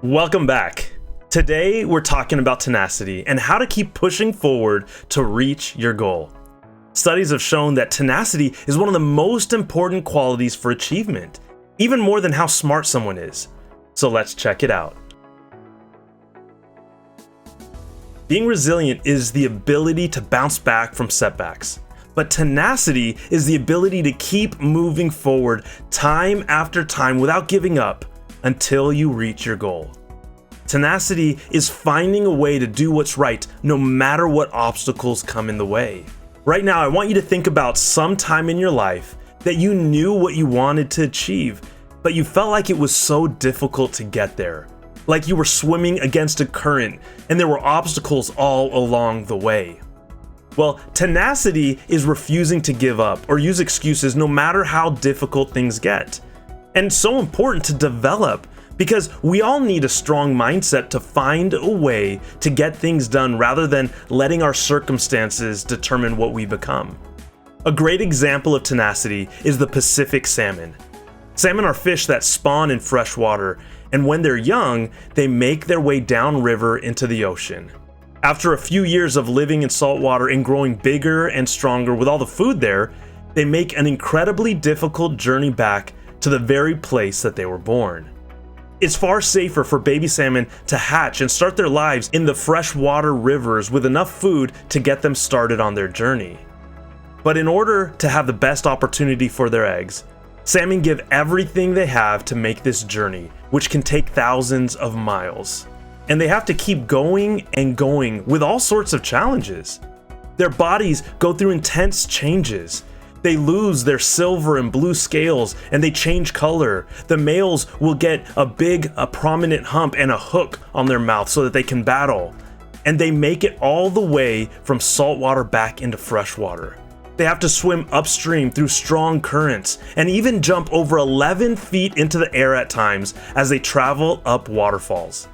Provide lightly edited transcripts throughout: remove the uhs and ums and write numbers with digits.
Welcome back. Today we're talking about tenacity and how to keep pushing forward to reach your goal. Studies have shown that tenacity is one of the most important qualities for achievement, even more than how smart someone is. So let's check it out. Being resilient is the ability to bounce back from setbacks, but tenacity is the ability to keep moving forward time after time without giving up until you reach your goal. Tenacity is finding a way to do what's right no matter what obstacles come in the way. Right now, I want you to think about some time in your life that you knew what you wanted to achieve, but you felt like it was so difficult to get there. Like you were swimming against a current and there were obstacles all along the way. Well, tenacity is refusing to give up or use excuses no matter how difficult things get. And it's so important to develop because we all need a strong mindset to find a way to get things done rather than letting our circumstances determine what we become. A great example of tenacity is the Pacific salmon. Salmon are fish that spawn in fresh water, and when they're young, they make their way downriver into the ocean. After a few years of living in salt water and growing bigger and stronger with all the food there, they make an incredibly difficult journey back to the very place that they were born. It's far safer for baby salmon to hatch and start their lives in the freshwater rivers with enough food to get them started on their journey. But in order to have the best opportunity for their eggs, salmon give everything they have to make this journey, which can take thousands of miles. And they have to keep going and going with all sorts of challenges. Their bodies go through intense changes. They lose their silver and blue scales and they change color. The males will get a prominent hump and a hook on their mouth so that they can battle. And they make it all the way from saltwater back into freshwater. They have to swim upstream through strong currents and even jump over 11 feet into the air at times as they travel up waterfalls.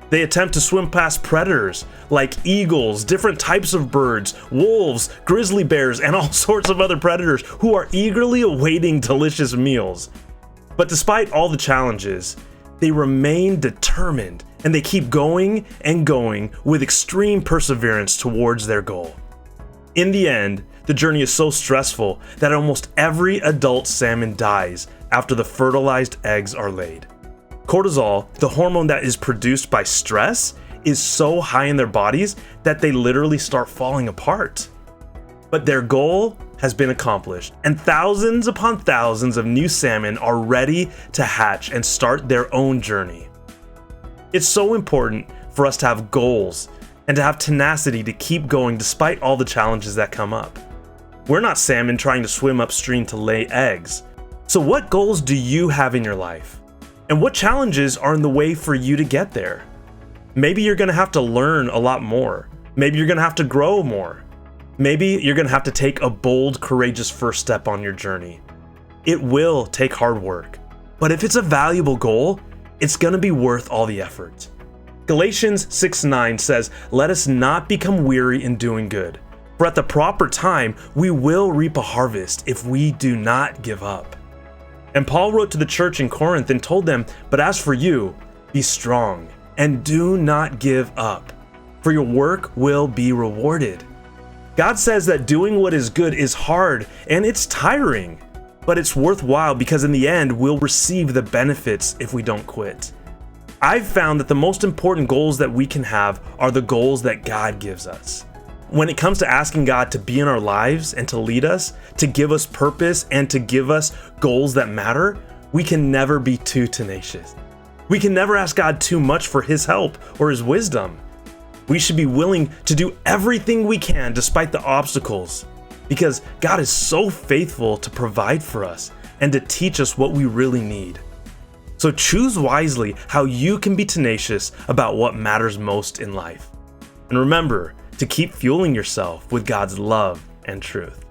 They attempt to swim past predators like eagles, different types of birds, wolves, grizzly bears, and all sorts of other predators who are eagerly awaiting delicious meals. But despite all the challenges, they remain determined and they keep going and going with extreme perseverance towards their goal. In the end, the journey is so stressful that almost every adult salmon dies after the fertilized eggs are laid. Cortisol, the hormone that is produced by stress, is so high in their bodies that they literally start falling apart. But their goal has been accomplished, and thousands upon thousands of new salmon are ready to hatch and start their own journey. It's so important for us to have goals and to have tenacity to keep going despite all the challenges that come up. We're not salmon trying to swim upstream to lay eggs. So what goals do you have in your life? And what challenges are in the way for you to get there? Maybe you're gonna have to learn a lot more. Maybe you're gonna have to grow more. Maybe you're gonna have to take a bold, courageous first step on your journey. It will take hard work, but if it's a valuable goal, it's gonna be worth all the effort. Galatians 6:9 says, "Let us not become weary in doing good, for at the proper time we will reap a harvest if we do not give up." And Paul wrote to the church in Corinth and told them, "But as for you, be strong and do not give up, for your work will be rewarded." God says that doing what is good is hard and it's tiring, but it's worthwhile because in the end, we'll receive the benefits if we don't quit. I've found that the most important goals that we can have are the goals that God gives us. When it comes to asking God to be in our lives and to lead us, to give us purpose and to give us goals that matter, we can never be too tenacious. We can never ask God too much for His help or His wisdom. We should be willing to do everything we can despite the obstacles, because God is so faithful to provide for us and to teach us what we really need. So choose wisely how you can be tenacious about what matters most in life. And remember, to keep fueling yourself with God's love and truth.